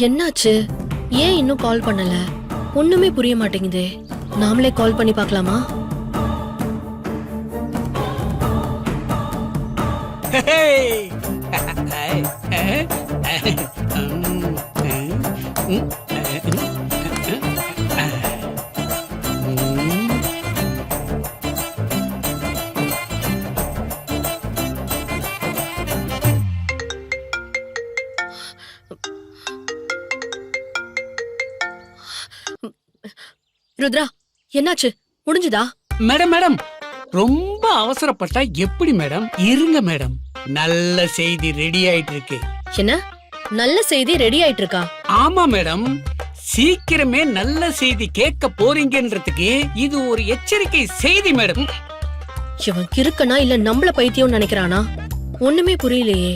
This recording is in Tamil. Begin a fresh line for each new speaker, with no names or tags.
என்னாச்சு? ஏன் இன்னும் கால் பண்ணல? ஒண்ணுமே புரிய மாட்டேங்குதே. நாமளே கால் பண்ணி பார்க்கலாமா? ருத்ரா, என்னாச்சு? முடிஞ்சுதா?
மேடம் மேடம் ரொம்ப அவசரப்பட்டா எப்படி மேடம்? இருங்க மேடம், நல்ல செய்தி ரெடி ஆயிட்டு இருக்கு.
என்ன நல்ல செய்தி ரெடி ஆயிட்டு இருக்கா?
ஆமா மேடம், சீக்கிரமே நல்ல செய்தி கேட்க போறீங்கன்றதுக்கு இது ஒரு எச்சரிக்கை செய்தி மேடம்.
இவன் கிறுக்கனா இல்ல நம்மள பைத்தியம் நினைக்கிறானா? ஒண்ணுமே புரியலையே.